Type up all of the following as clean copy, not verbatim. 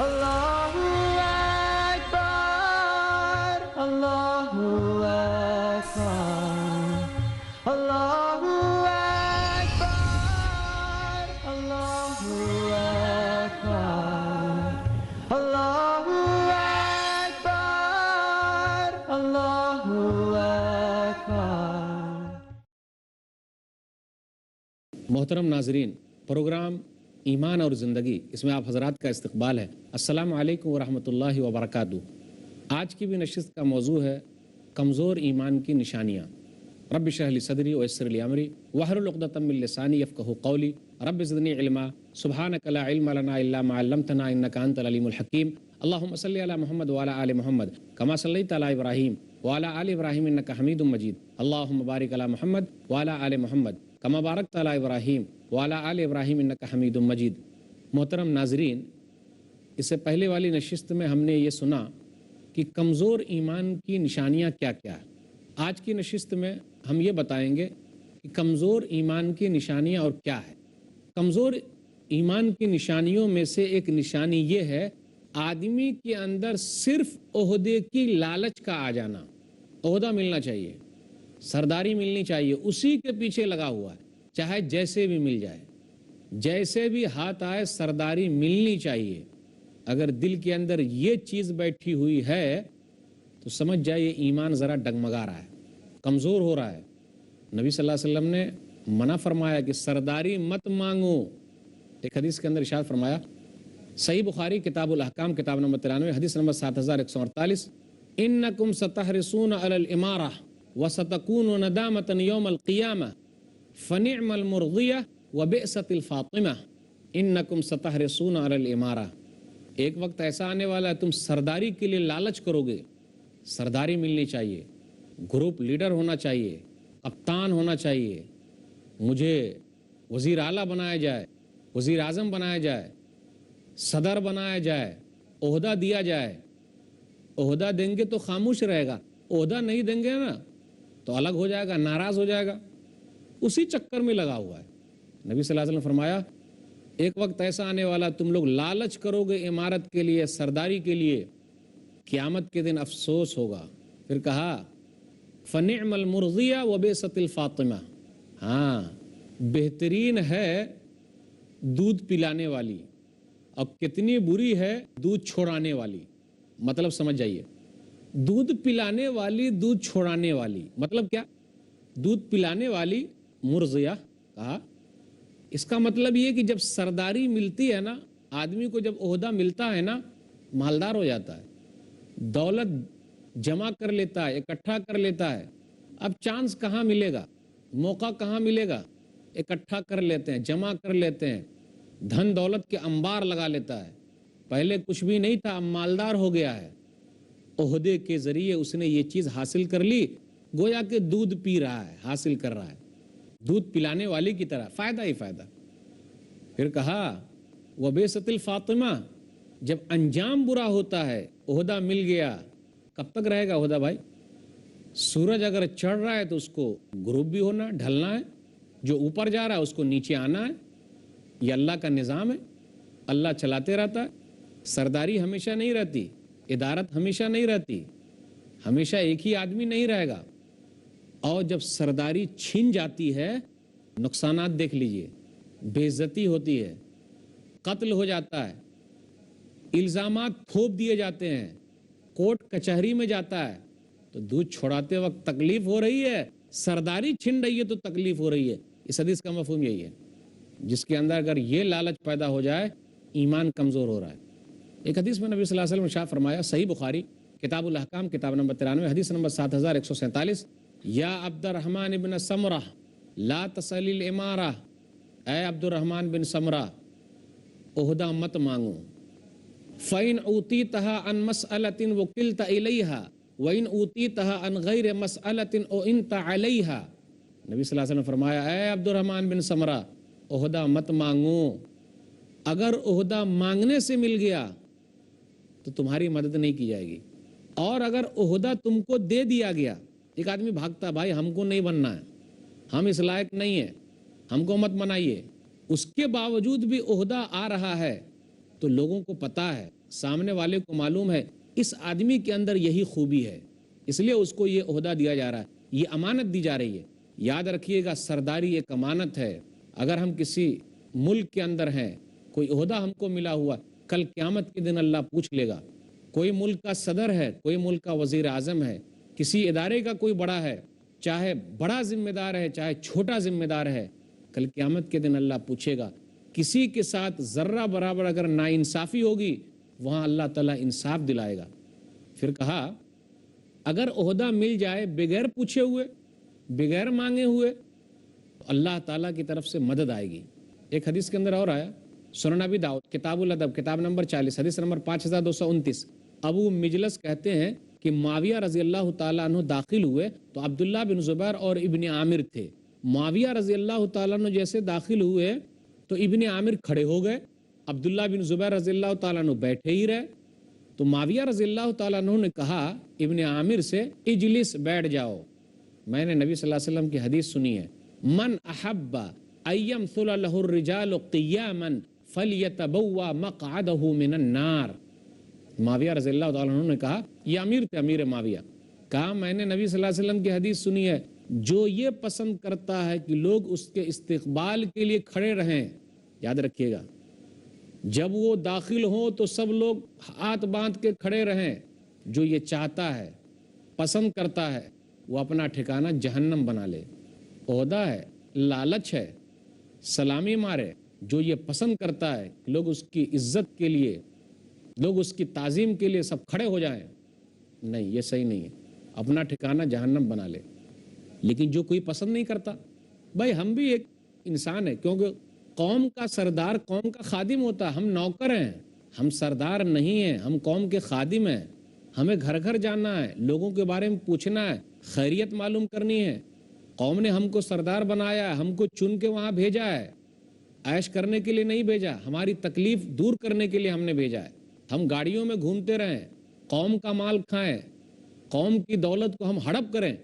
اللہ اکبر اللہ اکبر اللہ اکبر اللہ اکبر اللہ اکبر اللہ اکبر۔ محترم ناظرین، پروگرام ایمان اور زندگی، اس میں آپ حضرات کا استقبال ہے۔ السلام علیکم ورحمۃ اللہ وبرکاتہ۔ آج کی بھی نشست کا موضوع ہے کمزور ایمان کی نشانیاں۔ رب اشرح لی صدری ویسر لی امری واحلل عقدۃ من لسانی یفقہوا قولی رب زدنی علما سبحانک لا علم لنا الا ما علمتنا انک انت العلیم الحکیم۔ اللہم صلی علی محمد وعلی آل محمد کما صلیت علی ابراہیم وعلی آل ابراہیم انک حمید مجید۔ اللہم بارک علی محمد وعلی آل محمد کما بارکت علی ابراہیم وعلی آل ابراہیم انک حمید مجید۔ محترم ناظرین، اس سے پہلے والی نشست میں ہم نے یہ سنا کہ کمزور ایمان کی نشانیاں کیا کیا ہیں۔ آج کی نشست میں ہم یہ بتائیں گے کہ کمزور ایمان کی نشانیاں اور کیا ہے۔ کمزور ایمان کی نشانیوں میں سے ایک نشانی یہ ہے آدمی کے اندر صرف عہدے کی لالچ کا آ جانا۔ عہدہ ملنا چاہیے، سرداری ملنی چاہیے، اسی کے پیچھے لگا ہوا ہے، چاہے جیسے بھی مل جائے، جیسے بھی ہاتھ آئے سرداری ملنی چاہیے۔ اگر دل کے اندر یہ چیز بیٹھی ہوئی ہے تو سمجھ جائیے ایمان ذرا ڈگمگا رہا ہے، کمزور ہو رہا ہے۔ نبی صلی اللہ علیہ وسلم نے منع فرمایا کہ سرداری مت مانگو۔ ایک حدیث کے اندر ارشاد فرمایا، صحیح بخاری کتاب الاحکام کتاب نمبر 93 حدیث نمبر 7148، انکم ستحرسون علی الامارہ وستکون ندامۃ یوم القیامہ فنعم المرضیہ وبئست الفاطمہ انکم ستحرسون علی الامارہ۔ ایک وقت ایسا آنے والا ہے تم سرداری کے لیے لالچ کرو گے، سرداری ملنی چاہیے، گروپ لیڈر ہونا چاہیے، کپتان ہونا چاہیے، مجھے وزیر اعلیٰ بنایا جائے، وزیر اعظم بنایا جائے، صدر بنایا جائے، عہدہ دیا جائے۔ عہدہ دیں گے تو خاموش رہے گا، عہدہ نہیں دیں گے نا تو الگ ہو جائے گا، ناراض ہو جائے گا، اسی چکر میں لگا ہوا ہے۔ نبی صلی اللہ علیہ وسلم فرمایا ایک وقت ایسا آنے والا تم لوگ لالچ کرو گے امارت کے لیے، سرداری کے لیے، قیامت کے دن افسوس ہوگا۔ پھر کہا فنعم المرضیہ وبئست الفاطمہ، ہاں بہترین ہے دودھ پلانے والی اور کتنی بری ہے دودھ چھوڑانے والی۔ مطلب سمجھ جائیے، دودھ پلانے والی، دودھ چھوڑانے والی، مطلب کیا؟ دودھ پلانے والی مرضیہ کہا، اس کا مطلب یہ کہ جب سرداری ملتی ہے نا، آدمی کو جب عہدہ ملتا ہے نا، مالدار ہو جاتا ہے، دولت جمع کر لیتا ہے، اکٹھا کر لیتا ہے۔ اب چانس کہاں ملے گا، موقع کہاں ملے گا؟ اکٹھا کر لیتے ہیں، جمع کر لیتے ہیں، دھن دولت کے انبار لگا لیتا ہے۔ پہلے کچھ بھی نہیں تھا، اب مالدار ہو گیا ہے، عہدے کے ذریعے اس نے یہ چیز حاصل کر لی، گویا کہ دودھ پی رہا ہے، حاصل کر رہا ہے، دودھ پلانے والی کی طرح، فائدہ ہی فائدہ۔ پھر کہا وبئست الفاطمہ، جب انجام برا ہوتا ہے، عہدہ مل گیا، کب تک رہے گا عہدہ بھائی؟ سورج اگر چڑھ رہا ہے تو اس کو غروب بھی ہونا، ڈھلنا ہے، جو اوپر جا رہا ہے اس کو نیچے آنا ہے، یہ اللہ کا نظام ہے، اللہ چلاتے رہتا ہے۔ سرداری ہمیشہ نہیں رہتی، ادارت ہمیشہ نہیں رہتی، ہمیشہ ایک ہی آدمی نہیں رہے گا۔ اور جب سرداری چھن جاتی ہے، نقصانات دیکھ لیجئے، بے عزتی ہوتی ہے، قتل ہو جاتا ہے، الزامات تھوپ دیے جاتے ہیں، کورٹ کچہری میں جاتا ہے، تو دودھ چھوڑاتے وقت تکلیف ہو رہی ہے، سرداری چھن رہی ہے تو تکلیف ہو رہی ہے۔ اس حدیث کا مفہوم یہی ہے، جس کے اندر اگر یہ لالچ پیدا ہو جائے، ایمان کمزور ہو رہا ہے۔ ایک حدیث میں نبی صلی اللہ علیہ وسلم نے ارشاد فرمایا، صحیح بخاری کتاب الاحکام کتاب نمبر 93 حدیث نمبر 7147، یا عبد الرحمن بن سمرہ لا تسأل الامارہ، اے عبد الرحمن بن سمرہ عہدہ مت مانگو، فَإِنْ أُوتِيتَهَا عَنْ مَسْأَلَةٍ وُكِلْتَ إِلَيْهَا وَإِنْ أُوتِيتَهَا عَنْ غَيْرِ مَسْأَلَةٍ أُعِنْتَ عَلَيْهَا۔ نبی صلی اللہ علیہ وسلم نے فرمایا، اے عبد الرحمن بن سمرہ عہدہ مت مانگو، اگر عہدہ مانگنے سے مل گیا تو تمہاری مدد نہیں کی جائے گی، اور اگر عہدہ تم کو دے دیا گیا، ایک آدمی بھاگتا بھائی ہم کو نہیں بننا ہے، ہم اس لائق نہیں ہیں، ہم کو مت منائیے، اس کے باوجود بھی عہدہ آ رہا ہے تو لوگوں کو پتا ہے، سامنے والے کو معلوم ہے اس آدمی کے اندر یہی خوبی ہے، اس لیے اس کو یہ عہدہ دیا جا رہا ہے، یہ امانت دی جا رہی ہے۔ یاد رکھیے گا، سرداری ایک امانت ہے۔ اگر ہم کسی ملک کے اندر ہیں، کوئی عہدہ ہم کو ملا ہوا، کل قیامت کے دن اللہ پوچھ لے گا۔ کوئی ملک کا صدر ہے، کوئی ملک کا وزیر اعظم ہے، کسی ادارے کا کوئی بڑا ہے، چاہے بڑا ذمہ دار ہے چاہے چھوٹا ذمہ دار ہے، کل قیامت کے دن اللہ پوچھے گا۔ کسی کے ساتھ ذرہ برابر اگر ناانصافی ہوگی، وہاں اللہ تعالیٰ انصاف دلائے گا۔ پھر کہا اگر عہدہ مل جائے بغیر پوچھے ہوئے، بغیر مانگے ہوئے، تو اللہ تعالیٰ کی طرف سے مدد آئے گی۔ ایک حدیث کے اندر اور آیا، سنن ابی داؤد کتاب الادب کتاب نمبر 40 حدیث نمبر 5229، ابو مجلس کہتے ہیں کہ معاویہ رضی اللہ تعالیٰ عنہ داخل ہوئے تو عبداللہ بن زبیر اور ابن عامر تھے۔ معاویہ رضی اللہ تعالیٰ عنہ جیسے داخل ہوئے تو ابن عامر کھڑے ہو گئے، عبداللہ بن زبیر رضی اللہ تعالیٰ عنہ بیٹھے ہی رہے۔ تو معاویہ رضی اللہ تعالیٰ عنہ نے کہا ابن عامر سے، اجلس، بیٹھ جاؤ۔ میں نے نبی صلی اللہ علیہ وسلم کی حدیث سنی ہے، من احب ان یمثل له الرجال قیاما فلیتبوأ مقعدہ من النار۔ معاویہ رضی اللہ تعالیٰ عنہ نے کہا، یہ امیر تھے، امیر معاویہ، کہا میں نے نبی صلی اللہ علیہ وسلم کی حدیث سنی ہے، جو یہ پسند کرتا ہے کہ لوگ اس کے استقبال کے لیے کھڑے رہیں، یاد رکھیے گا، جب وہ داخل ہوں تو سب لوگ ہاتھ باندھ کے کھڑے رہیں، جو یہ چاہتا ہے، پسند کرتا ہے، وہ اپنا ٹھکانہ جہنم بنا لے۔ عہدہ ہے، لالچ ہے، سلامی مارے، جو یہ پسند کرتا ہے لوگ اس کی عزت کے لیے، لوگ اس کی تعظیم کے لیے سب کھڑے ہو جائیں، نہیں، یہ صحیح نہیں ہے، اپنا ٹھکانہ جہنم بنا لے۔ لیکن جو کوئی پسند نہیں کرتا، بھائی ہم بھی ایک انسان ہے، کیونکہ قوم کا سردار قوم کا خادم ہوتا ہے، ہم نوکر ہیں، ہم سردار نہیں ہیں، ہم قوم کے خادم ہیں، ہمیں گھر گھر جانا ہے، لوگوں کے بارے میں پوچھنا ہے، خیریت معلوم کرنی ہے۔ قوم نے ہم کو سردار بنایا ہے، ہم کو چن کے وہاں بھیجا ہے، عیش کرنے کے لیے نہیں بھیجا، ہماری تکلیف دور کرنے کے لیے ہم نے بھیجا ہے۔ ہم گاڑیوں میں گھومتے رہیں، قوم کا مال کھائیں، قوم کی دولت کو ہم ہڑپ کریں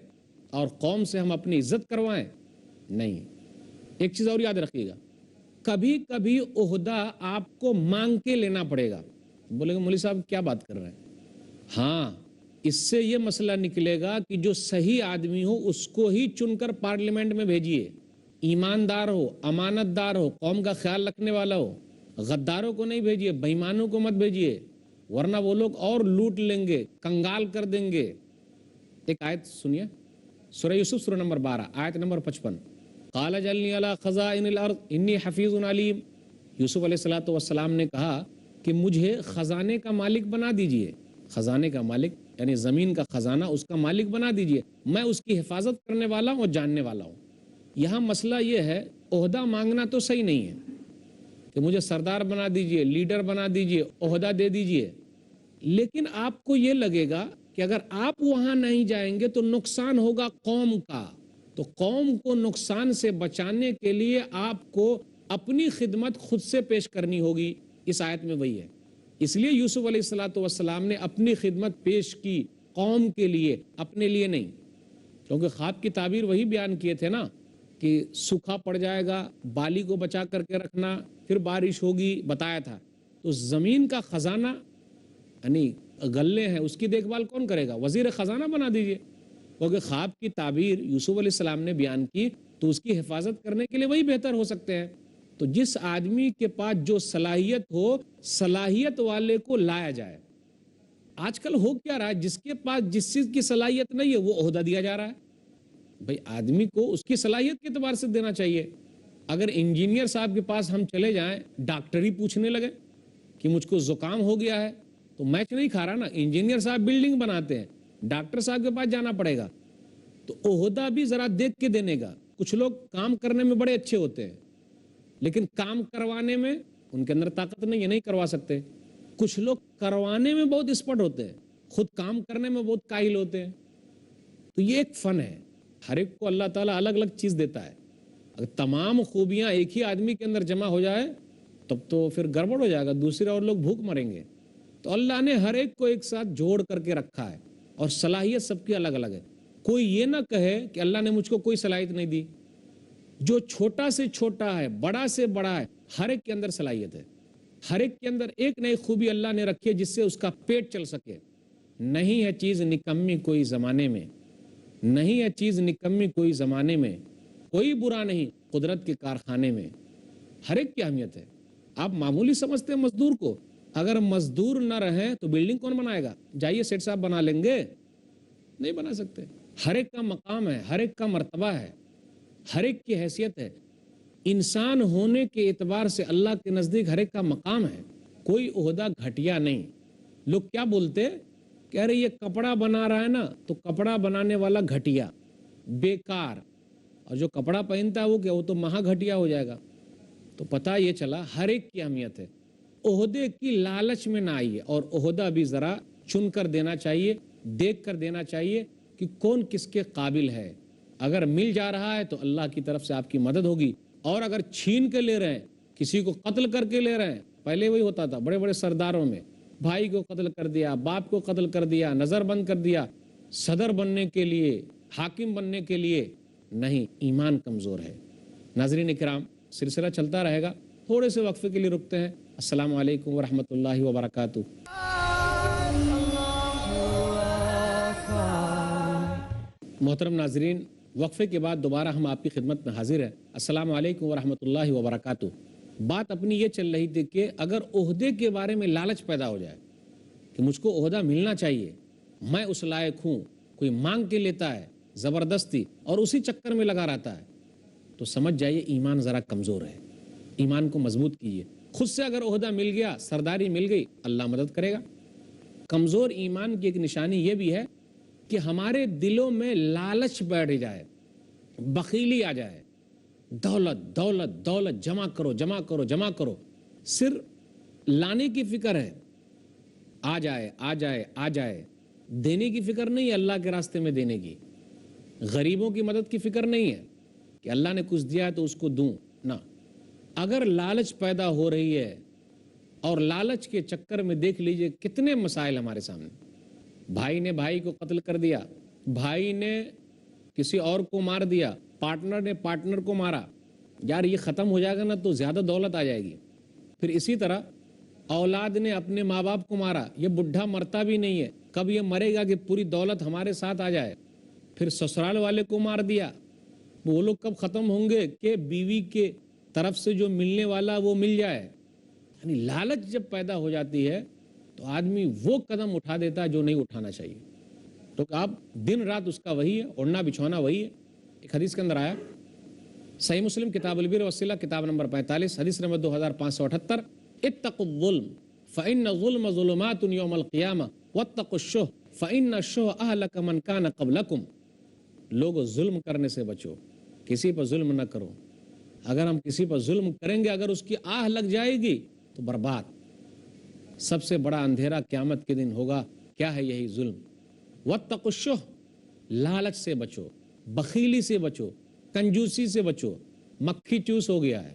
اور قوم سے ہم اپنی عزت کروائیں؟ نہیں۔ ایک چیز اور یاد رکھیے گا، کبھی کبھی عہدہ آپ کو مانگ کے لینا پڑے گا۔ بولے گا مولوی صاحب کیا بات کر رہے ہیں؟ ہاں، اس سے یہ مسئلہ نکلے گا کہ جو صحیح آدمی ہو اس کو ہی چن کر پارلیمنٹ میں بھیجیے، ایماندار ہو، امانت دار ہو، قوم کا خیال رکھنے والا ہو، غداروں کو نہیں بھیجیے، بے ایمانوں کو مت بھیجیے، ورنہ وہ لوگ اور لوٹ لیں گے، کنگال کر دیں گے۔ ایک آیت سنیے، سورہ یوسف سورہ نمبر 12 آیت نمبر 55، قال اجعلنی علی خزائن الارض انی حفیظ علیم۔ یوسف علیہ السلام نے کہا کہ مجھے خزانے کا مالک بنا دیجئے، خزانے کا مالک یعنی زمین کا خزانہ، اس کا مالک بنا دیجئے، میں اس کی حفاظت کرنے والا ہوں اور جاننے والا ہوں۔ یہاں مسئلہ یہ ہے، عہدہ مانگنا تو صحیح نہیں ہے کہ مجھے سردار بنا دیجئے، لیڈر بنا دیجئے، عہدہ دے دیجئے، لیکن آپ کو یہ لگے گا کہ اگر آپ وہاں نہیں جائیں گے تو نقصان ہوگا قوم کا، تو قوم کو نقصان سے بچانے کے لیے آپ کو اپنی خدمت خود سے پیش کرنی ہوگی۔ اس آیت میں وہی ہے، اس لیے یوسف علیہ السلام نے اپنی خدمت پیش کی قوم کے لیے، اپنے لیے نہیں، کیونکہ خواب کی تعبیر وہی بیان کیے تھے نا کہ سوکھا پڑ جائے گا، بالی کو بچا کر کے رکھنا، پھر بارش ہوگی، بتایا تھا۔ تو زمین کا خزانہ یعنی غلے ہیں، اس کی دیکھ بھال کون کرے گا؟ وزیر خزانہ بنا دیجئے، کیونکہ خواب کی تعبیر یوسف علیہ السلام نے بیان کی تو اس کی حفاظت کرنے کے لیے وہی بہتر ہو سکتے ہیں۔ تو جس آدمی کے پاس جو صلاحیت ہو، صلاحیت والے کو لایا جائے۔ آج کل ہو کیا رہا ہے، جس کے پاس جس چیز کی صلاحیت نہیں ہے وہ عہدہ دیا جا رہا ہے۔ بھئی آدمی کو اس کی صلاحیت کے اعتبار سے دینا چاہیے۔ اگر انجینئر صاحب کے پاس ہم چلے جائیں، ڈاکٹری پوچھنے لگے کہ مجھ کو زکام ہو گیا ہے، تو میچ نہیں کھا رہا نا۔ انجینئر صاحب بلڈنگ بناتے ہیں، ڈاکٹر صاحب کے پاس جانا پڑے گا، تو عہدہ بھی ذرا دیکھ کے دینے گا۔ کچھ لوگ کام کرنے میں بڑے اچھے ہوتے ہیں لیکن کام کروانے میں ان کے اندر طاقت نہیں ہے، نہیں کروا سکتے۔ کچھ لوگ کروانے میں بہت ایکسپرٹ ہوتے ہیں، خود کام کرنے میں بہت کاہل ہوتے ہیں۔ تو یہ ایک فن ہے، ہر ایک کو اللہ تعالیٰ الگ الگ چیز دیتا ہے۔ اگر تمام خوبیاں ایک ہی آدمی کے اندر جمع ہو جائے تب تو پھر گڑبڑ ہو جائے گا، دوسرے اور لوگ بھوک مریں گے۔ تو اللہ نے ہر ایک کو ایک ساتھ جوڑ کر کے رکھا ہے اور صلاحیت سب کی الگ الگ ہے۔ کوئی یہ نہ کہے کہ اللہ نے مجھ کو کوئی صلاحیت نہیں دی۔ جو چھوٹا سے چھوٹا ہے، بڑا سے بڑا ہے، ہر ایک کے اندر صلاحیت ہے۔ ہر ایک کے اندر ایک نئی خوبی اللہ نے رکھی ہے جس سے اس کا پیٹ چل سکے. نہیں ہے چیز نکمی کوئی زمانے میں، نہیں ہے چیز نکمی کوئی زمانے میں، کوئی برا نہیں قدرت کے کارخانے میں. ہر ایک کی اہمیت ہے. آپ معمولی سمجھتے ہیں مزدور کو، اگر مزدور نہ رہیں تو بلڈنگ کون بنائے گا؟ جائیے سیٹ صاحب بنا لیں گے؟ نہیں بنا سکتے. ہر ایک کا مقام ہے، ہر ایک کا مرتبہ ہے، ہر ایک کی حیثیت ہے. انسان ہونے کے اعتبار سے اللہ کے نزدیک ہر ایک کا مقام ہے. کوئی عہدہ گھٹیا نہیں. لوگ کیا بولتے؟ کہہ رہے یہ کپڑا بنا رہا ہے نا تو کپڑا بنانے والا گھٹیا، بیکار، اور جو کپڑا پہنتا ہے وہ کیا، وہ تو مہا گھٹیا ہو جائے گا. تو پتہ یہ چلا ہر ایک کی اہمیت ہے. عہدے کی لالچ میں نہ آئیے، اور عہدہ بھی ذرا چن کر دینا چاہیے، دیکھ کر دینا چاہیے کہ کون کس کے قابل ہے. اگر مل جا رہا ہے تو اللہ کی طرف سے آپ کی مدد ہوگی، اور اگر چھین کے لے رہے ہیں، کسی کو قتل کر کے لے رہے ہیں، پہلے وہی ہوتا تھا بڑے بڑے سرداروں میں، بھائی کو قتل کر دیا، باپ کو قتل کر دیا، نظر بند کر دیا، صدر بننے کے لیے، حاکم بننے کے لیے. نہیں، ایمان کمزور ہے. ناظرین کرام، سلسلہ چلتا رہے گا، تھوڑے سے وقفے کے لیے رکتے ہیں. السلام علیکم ورحمۃ اللہ وبرکاتہ. محترم ناظرین، وقفے کے بعد دوبارہ ہم آپ کی خدمت میں حاضر ہیں. السلام علیکم ورحمۃ اللہ وبرکاتہ. بات اپنی یہ چل رہی تھی کہ اگر عہدے کے بارے میں لالچ پیدا ہو جائے کہ مجھ کو عہدہ ملنا چاہیے، میں اس لائق ہوں، کوئی مانگ کے لیتا ہے زبردستی اور اسی چکر میں لگا رہتا ہے، تو سمجھ جائیے ایمان ذرا کمزور ہے. ایمان کو مضبوط کیجیے. خود سے اگر عہدہ مل گیا، سرداری مل گئی، اللہ مدد کرے گا. کمزور ایمان کی ایک نشانی یہ بھی ہے کہ ہمارے دلوں میں لالچ بیٹھ جائے، بخیلی آ جائے. دولت دولت دولت، جمع کرو جمع کرو جمع کرو، صرف لانے کی فکر ہے، آ جائے آ جائے آ جائے. دینے کی فکر نہیں ہے، اللہ کے راستے میں دینے کی. غریبوں کی مدد کی فکر نہیں ہے کہ اللہ نے کچھ دیا ہے تو اس کو دوں، نہ. اگر لالچ پیدا ہو رہی ہے، اور لالچ کے چکر میں دیکھ لیجئے کتنے مسائل ہمارے سامنے. بھائی نے بھائی کو قتل کر دیا، بھائی نے کسی اور کو مار دیا، پارٹنر نے پارٹنر کو مارا. یار یہ ختم ہو جائے گا نا تو زیادہ دولت آ جائے گی. پھر اسی طرح اولاد نے اپنے ماں باپ کو مارا، یہ بڈھا مرتا بھی نہیں ہے، کب یہ مرے گا کہ پوری دولت ہمارے ساتھ آ جائے. پھر سسرال والے کو مار دیا، وہ لوگ کب ختم ہوں گے کہ بیوی کے طرف سے جو ملنے والا وہ مل جائے. یعنی لالچ جب پیدا ہو جاتی ہے تو آدمی وہ قدم اٹھا دیتا ہے جو نہیں اٹھانا چاہیے. تو آپ دن رات اس کا وہی ہے، اڑنا بچھونا وہی ہے. ایک حدیث کے اندر آیا، صحیح مسلم کتاب البر والصلہ کتاب نمبر 45 حدیث نمبر 2578، اتقوا الظلم فإن الظلم ظلمات يوم القیامہ واتقوا الشح فإن الشح أهلك من كان قبلكم. لوگو ظلم کرنے سے بچو، کسی پر ظلم نہ کرو. اگر ہم کسی پر ظلم کریں گے، اگر اس کی آہ لگ جائے گی تو برباد. سب سے بڑا اندھیرا قیامت کے دن ہوگا. کیا ہے؟ یہی ظلم. واتقوا الشح، لالچ سے بچو، بخیلی سے بچو، کنجوسی سے بچو. مکھی چوس ہو گیا ہے.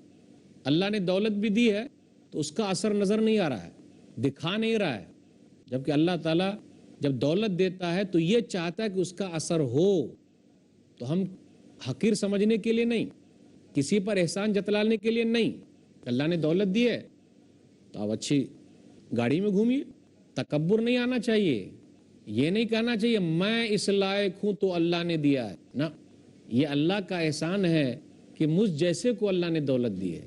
اللہ نے دولت بھی دی ہے تو اس کا اثر نظر نہیں آ رہا ہے، دکھا نہیں رہا ہے. جبکہ اللہ تعالیٰ جب دولت دیتا ہے تو یہ چاہتا ہے کہ اس کا اثر ہو. تو ہم حقیر سمجھنے کے لیے نہیں، کسی پر احسان جتلانے کے لیے نہیں. اللہ نے دولت دی ہے تو آپ اچھی گاڑی میں گھومیے. تکبر نہیں آنا چاہیے. یہ نہیں کہنا چاہیے میں اس لائق ہوں تو اللہ نے دیا ہے. نہ، یہ اللہ کا احسان ہے کہ مجھ جیسے کو اللہ نے دولت دی ہے،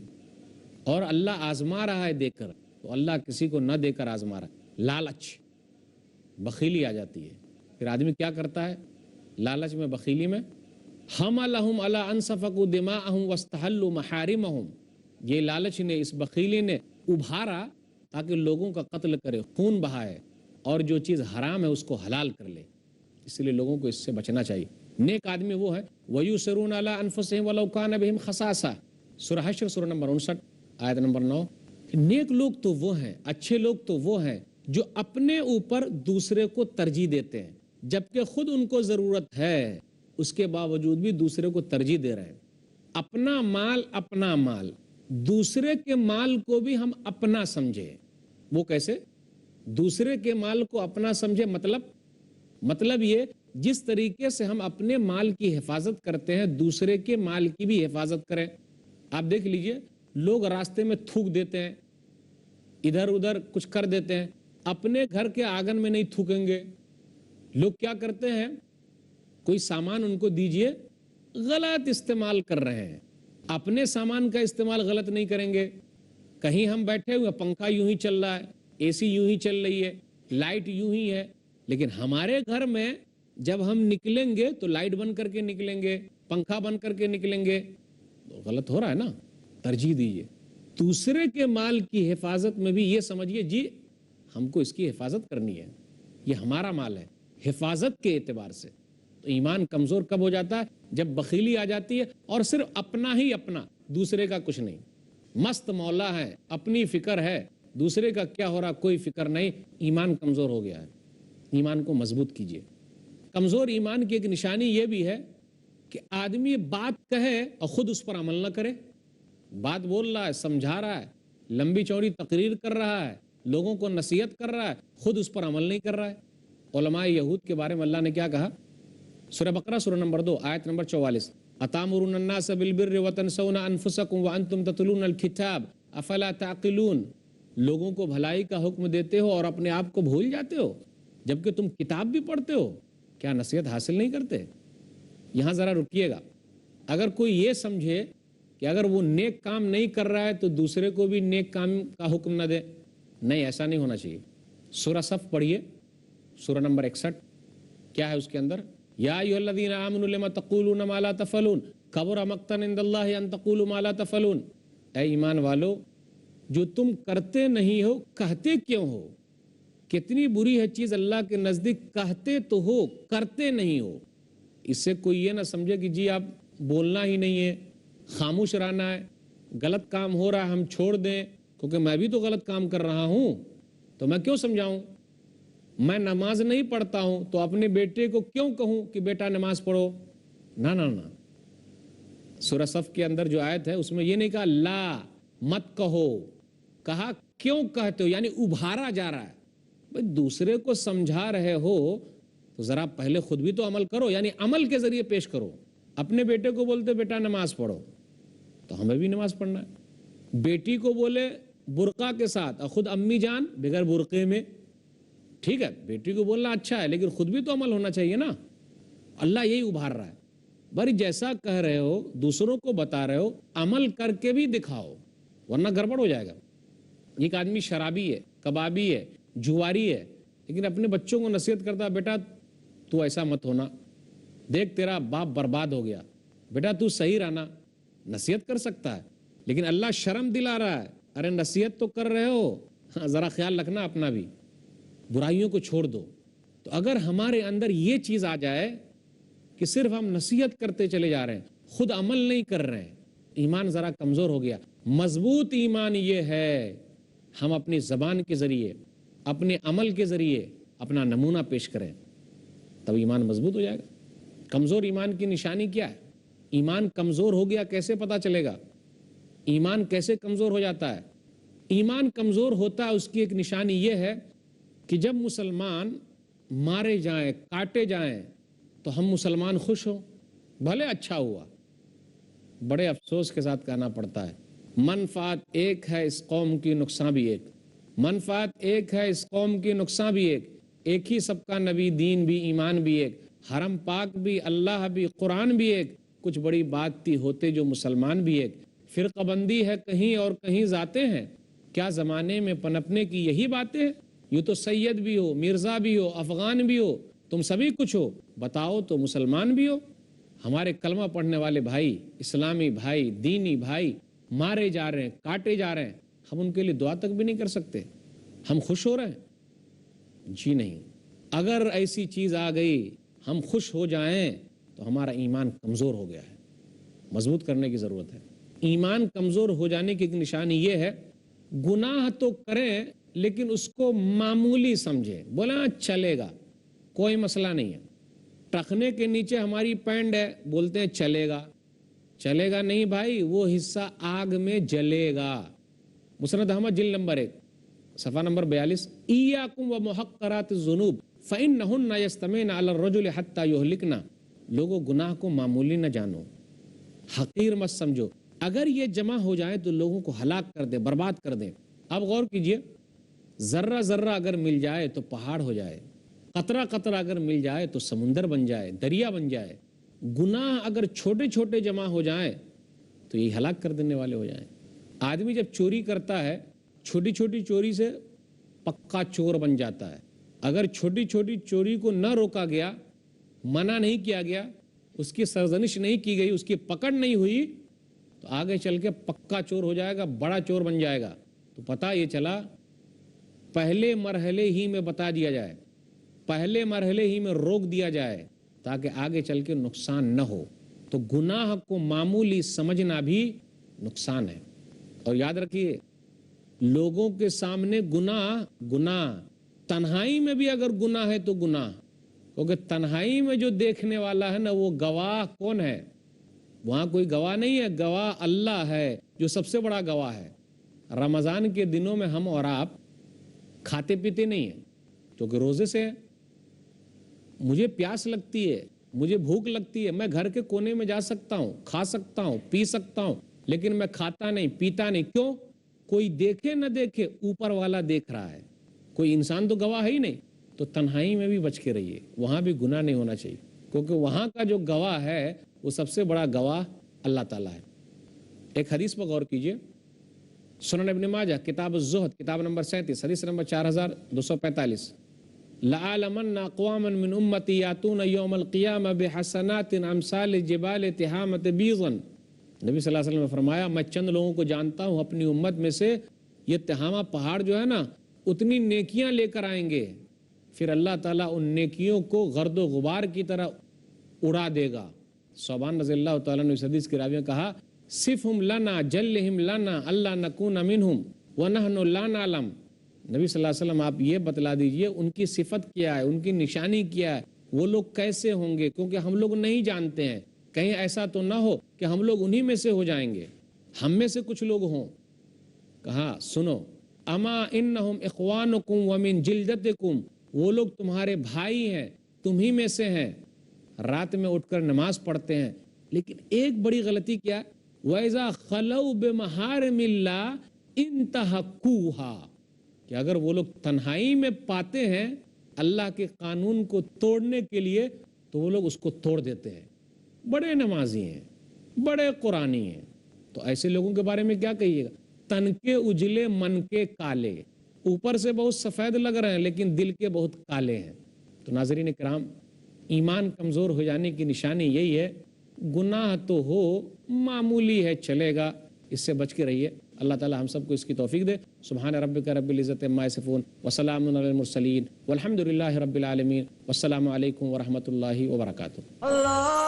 اور اللہ آزما رہا ہے دے کر. تو اللہ کسی کو نہ دے کر آزما رہا ہے. لالچ، بخیلی آ جاتی ہے. پھر آدمی کیا کرتا ہے لالچ میں، بخیلی میں؟ حملہم علی ان سفکوا دماءہم واستحلوا محارمہم. یہ لالچ نے، اس بخیلی نے ابھارا تاکہ لوگوں کا قتل کرے، خون بہائے، اور جو چیز حرام ہے اس کو حلال کر لے. اس لیے لوگوں کو اس سے بچنا چاہیے. نیک آدمی وہ ہے وَيُسِرُونَ عَلَىٰ أَنفُسِهِمْ وَلَوْ كَانَ بِهِمْ خَصَاصَةٌ. سورہ حشر سورہ نمبر 59 آیت نمبر 9. نیک لوگ تو وہ ہیں، اچھے لوگ تو وہ ہیں جو اپنے اوپر دوسرے کو ترجیح دیتے ہیں، جبکہ خود ان کو ضرورت ہے اس کے باوجود بھی دوسرے کو ترجیح دے رہے ہیں. اپنا مال اپنا مال، دوسرے کے مال کو بھی ہم اپنا سمجھے. وہ کیسے؟ دوسرے کے مال کو اپنا سمجھے، مطلب یہ جس طریقے سے ہم اپنے مال کی حفاظت کرتے ہیں دوسرے کے مال کی بھی حفاظت کریں. آپ دیکھ لیجئے، لوگ راستے میں تھوک دیتے ہیں، ادھر ادھر کچھ کر دیتے ہیں، اپنے گھر کے آنگن میں نہیں تھوکیں گے۔ لوگ کیا کرتے ہیں، کوئی سامان ان کو دیجئے، غلط استعمال کر رہے ہیں۔ اپنے سامان کا استعمال غلط نہیں کریں گے۔ کہیں ہم بیٹھے ہوئے، پنکھا یوں ہی چل رہا ہے، اے سی یوں ہی چل رہی ہے، لائٹ یوں ہی ہے، لیکن ہمارے گھر میں جب ہم نکلیں گے تو لائٹ بند کر کے نکلیں گے، پنکھا بند کر کے نکلیں گے، تو غلط ہو رہا ہے نا۔ ترجیح دیجیے۔ دوسرے کے مال کی حفاظت میں بھی یہ سمجھیے جی ہم کو اس کی حفاظت کرنی ہے، یہ ہمارا مال ہے، حفاظت کے اعتبار سے۔ تو ایمان کمزور کب ہو جاتا ہے؟ جب بخیلی آ جاتی ہے اور صرف اپنا ہی اپنا، دوسرے کا کچھ نہیں۔ مست مولا ہے، اپنی فکر ہے، دوسرے کا کیا ہو رہا کوئی فکر نہیں، ایمان کمزور ہو گیا ہے۔ ایمان کو مضبوط کیجیے۔ کمزور ایمان کی ایک نشانی یہ بھی ہے کہ آدمی بات کہے اور خود اس پر عمل نہ کرے۔ بات بول رہا ہے، سمجھا رہا ہے، لمبی چوڑی تقریر کر رہا ہے، لوگوں کو نصیحت کر رہا ہے، خود اس پر عمل نہیں کر رہا ہے۔ علماء یہود کے بارے میں اللہ نے کیا کہا؟ سورہ بقرہ سورہ نمبر 2 آیت نمبر 44، اتامرون الناس بالبر وتنسون انفسکم وانتم تتلون الکتاب افلا تعقلون، لوگوں کو بھلائی کا حکم دیتے ہو اور اپنے آپ کو بھول جاتے ہو جبکہ تم کتاب بھی پڑھتے ہو، کیا نصیحت حاصل نہیں کرتے؟ یہاں ذرا رکیے گا۔ اگر کوئی یہ سمجھے کہ اگر وہ نیک کام نہیں کر رہا ہے تو دوسرے کو بھی نیک کام کا حکم نہ دے، نہیں، ایسا نہیں ہونا چاہیے۔ سورہ صف پڑھیے، سورہ نمبر 61، کیا ہے اس کے اندر؟ یا ایھا الذین آمنوا لما تقولون ما لا تفعلون کبر مقتا عند اللہ ان تقولوا ما لا تفعلون، اے ایمان والو جو تم کرتے نہیں ہو کہتے کیوں ہو؟ کتنی بری ہے چیز اللہ کے نزدیک، کہتے تو ہو کرتے نہیں ہو۔ اس سے کوئی یہ نہ سمجھے کہ جی آپ بولنا ہی نہیں ہے، خاموش رہنا ہے، غلط کام ہو رہا ہے ہم چھوڑ دیں، کیونکہ میں بھی تو غلط کام کر رہا ہوں تو میں کیوں سمجھاؤں؟ میں نماز نہیں پڑھتا ہوں تو اپنے بیٹے کو کیوں کہوں کہ بیٹا نماز پڑھو؟ نہ نہ نہ۔ سورہ صف کے اندر جو آیت ہے اس میں یہ نہیں کہا لا مت کہو، کہا کیوں کہتے ہو، یعنی ابھارا جا رہا ہے۔ بھئی دوسرے کو سمجھا رہے ہو تو ذرا پہلے خود بھی تو عمل کرو، یعنی عمل کے ذریعے پیش کرو۔ اپنے بیٹے کو بولتے بیٹا نماز پڑھو تو ہمیں بھی نماز پڑھنا ہے۔ بیٹی کو بولے برقع کے ساتھ اور خود امی جان بغیر برقعے میں، ٹھیک ہے بیٹی کو بولنا اچھا ہے لیکن خود بھی تو عمل ہونا چاہیے نا۔ اللہ یہی ابھار رہا ہے، بھائی جیسا کہہ رہے ہو دوسروں کو بتا رہے ہو، عمل کر کے بھی دکھاؤ ورنہ گڑبڑ ہو جائے گا۔ ایک آدمی شرابی ہے، کبابی ہے، جواری ہے، لیکن اپنے بچوں کو نصیحت کرتا بیٹا تو ایسا مت ہونا، دیکھ تیرا باپ برباد ہو گیا، بیٹا تو صحیح رہنا، نصیحت کر سکتا ہے، لیکن اللہ شرم دلا رہا ہے، ارے نصیحت تو کر رہے ہو، ذرا خیال رکھنا اپنا بھی، برائیوں کو چھوڑ دو۔ تو اگر ہمارے اندر یہ چیز آ جائے کہ صرف ہم نصیحت کرتے چلے جا رہے ہیں، خود عمل نہیں کر رہے ہیں، ایمان ذرا کمزور ہو گیا۔ مضبوط ایمان یہ ہے ہم اپنی زبان کے ذریعے، اپنے عمل کے ذریعے اپنا نمونہ پیش کریں، تب ایمان مضبوط ہو جائے گا۔ کمزور ایمان کی نشانی کیا ہے؟ ایمان کمزور ہو گیا کیسے پتا چلے گا؟ ایمان کیسے کمزور ہو جاتا ہے؟ ایمان کمزور ہوتا ہے اس کی ایک نشانی یہ ہے کہ جب مسلمان مارے جائیں، کاٹے جائیں تو ہم مسلمان خوش ہوں، بھلے اچھا ہوا۔ بڑے افسوس کے ساتھ کہنا پڑتا ہے منفعت ایک ہے اس قوم کی، نقصان بھی ایک، منفعت ایک ہے اس قوم کی، نقصان بھی ایک ہی سب کا نبی، دین بھی، ایمان بھی ایک، حرم پاک بھی، اللہ بھی، قرآن بھی ایک، کچھ بڑی بات تھی ہوتے جو مسلمان بھی ایک، فرقہ بندی ہے کہیں اور کہیں ذاتیں ہیں، کیا زمانے میں پنپنے کی یہی باتیں ہیں؟ یوں تو سید بھی ہو، مرزا بھی ہو، افغان بھی ہو، تم سبھی کچھ ہو، بتاؤ تو مسلمان بھی ہو؟ ہمارے کلمہ پڑھنے والے بھائی، اسلامی بھائی، دینی بھائی مارے جا رہے ہیں، کاٹے جا رہے ہیں، ہم ان کے لیے دعا تک بھی نہیں کر سکتے، ہم خوش ہو رہے ہیں؟ جی نہیں۔ اگر ایسی چیز آ گئی ہم خوش ہو جائیں تو ہمارا ایمان کمزور ہو گیا ہے، مضبوط کرنے کی ضرورت ہے۔ ایمان کمزور ہو جانے کی ایک نشانی یہ ہے گناہ تو کریں لیکن اس کو معمولی سمجھیں، بولا چلے گا کوئی مسئلہ نہیں ہے، ٹخنے کے نیچے ہماری پینڈ ہے بولتے ہیں چلے گا، چلے گا نہیں بھائی، وہ حصہ آگ میں جلے گا۔ مسند احمد جلد نمبر 1 صفحہ نمبر 42، ایاکم ومحقرات الذنوب فإنہن یجتمعن علی الرجل حتی یہلکن، لوگوں گناہ کو معمولی نہ جانو، حقیر مت سمجھو، اگر یہ جمع ہو جائیں تو لوگوں کو ہلاک کر دیں، برباد کر دیں۔ اب غور کیجئے، ذرہ ذرہ اگر مل جائے تو پہاڑ ہو جائے، قطرہ قطرہ اگر مل جائے تو سمندر بن جائے، دریا بن جائے، گناہ اگر چھوٹے چھوٹے جمع ہو جائیں تو یہ ہلاک کر دینے والے ہو جائیں۔ آدمی جب چوری کرتا ہے، چھوٹی چھوٹی چوری سے پکا چور بن جاتا ہے۔ اگر چھوٹی چھوٹی چوری کو نہ روکا گیا، منع نہیں کیا گیا، اس کی سرزنش نہیں کی گئی، اس کی پکڑ نہیں ہوئی، تو آگے چل کے پکا چور ہو جائے گا، بڑا چور بن جائے گا۔ تو پتہ یہ چلا پہلے مرحلے ہی میں بتا دیا جائے، پہلے مرحلے ہی میں روک دیا جائے تاکہ آگے چل کے نقصان نہ ہو۔ تو گناہ کو معمولی سمجھنا بھی نقصان ہے۔ اور یاد رکھیے، لوگوں کے سامنے گناہ تنہائی میں بھی اگر گناہ ہے تو گناہ، کیونکہ تنہائی میں جو دیکھنے والا ہے نا، وہ گواہ کون ہے؟ وہاں کوئی گواہ نہیں ہے، گواہ اللہ ہے جو سب سے بڑا گواہ ہے۔ رمضان کے دنوں میں ہم اور آپ کھاتے پیتے نہیں ہیں کیونکہ روزے سے ہیں۔ مجھے پیاس لگتی ہے، مجھے بھوک لگتی ہے، میں گھر کے کونے میں جا سکتا ہوں، کھا سکتا ہوں، پی سکتا ہوں، لیکن میں کھاتا نہیں، پیتا نہیں۔ کیوں؟ کوئی دیکھے نہ دیکھے، اوپر والا دیکھ رہا ہے، کوئی انسان تو گواہ ہے ہی نہیں۔ تو تنہائی میں بھی بچ کے رہیے، وہاں بھی گناہ نہیں ہونا چاہیے، کیونکہ وہاں کا جو گواہ ہے وہ سب سے بڑا گواہ اللہ تعالیٰ ہے۔ ایک حدیث پر غور کیجئے، سنن ابن ماجہ کتاب الزہد کتاب نمبر 37 حدیث نمبر 4245، لَأَعْلَمَنَّ أَقْوَامًا مِّنْ أُمَّتِي يَأْتُونَ يَوْمَ الْقِيَامَةِ بِحَسَنَاتٍ أَمْثَالِ الْجِبَالِ تِهَامَةِ بِيضًا۔ نبی صلی اللہ علیہ وسلم نے فرمایا، میں چند لوگوں کو جانتا ہوں اپنی امت میں سے، یہ تہامہ پہاڑ جو ہے نا، اتنی نیکیاں لے کر آئیں گے، پھر اللہ تعالیٰ ان نیکیوں کو گرد و غبار کی طرح اڑا دے گا۔ صوبان رضی اللہ تعالیٰ نے اس حدیث کی راوی میں کہا، صفہم لنا جلہم لنا اللہ نکون منہم ونحن لا نعلم۔ نبی صلی اللہ علیہ وسلم آپ یہ بتلا دیجئے ان کی صفت کیا ہے، ان کی نشانی کیا ہے، وہ لوگ کیسے ہوں گے، کیونکہ ہم لوگ نہیں جانتے ہیں۔ کہیں ایسا تو نہ ہو کہ ہم لوگ انہی میں سے ہو جائیں گے، ہم میں سے کچھ لوگ ہوں۔ کہا سنو، اما انہم اخوانکم ومن جلدتکم، وہ لوگ تمہارے بھائی ہیں، تمہی میں سے ہیں، رات میں اٹھ کر نماز پڑھتے ہیں۔ لیکن ایک بڑی غلطی کیا، وَإِذَا خَلَوْا بِمَحَارِمِ اللَّهِ انْتَهَكُوهَا، کہ اگر وہ لوگ تنہائی میں پاتے ہیں اللہ کے قانون کو توڑنے کے لیے تو وہ لوگ اس کو توڑ دیتے ہیں۔ بڑے نمازی ہیں، بڑے قرآنی ہیں، تو ایسے لوگوں کے بارے میں کیا کہیے گا؟ تن کے اجلے من کے کالے، اوپر سے بہت سفید لگ رہے ہیں لیکن دل کے بہت کالے ہیں۔ تو ناظرین کرام، ایمان کمزور ہو جانے کی نشانی یہی ہے، گناہ تو ہو معمولی ہے چلے گا، اس سے بچ کے رہیے۔ اللہ تعالی ہم سب کو اس کی توفیق دے۔ سبحان ربک رب العزت عما یصفون وسلام علی المرسلین والحمد للہ رب العالمین، والسلام علیکم ورحمۃ اللہ وبرکاتہ۔ Allah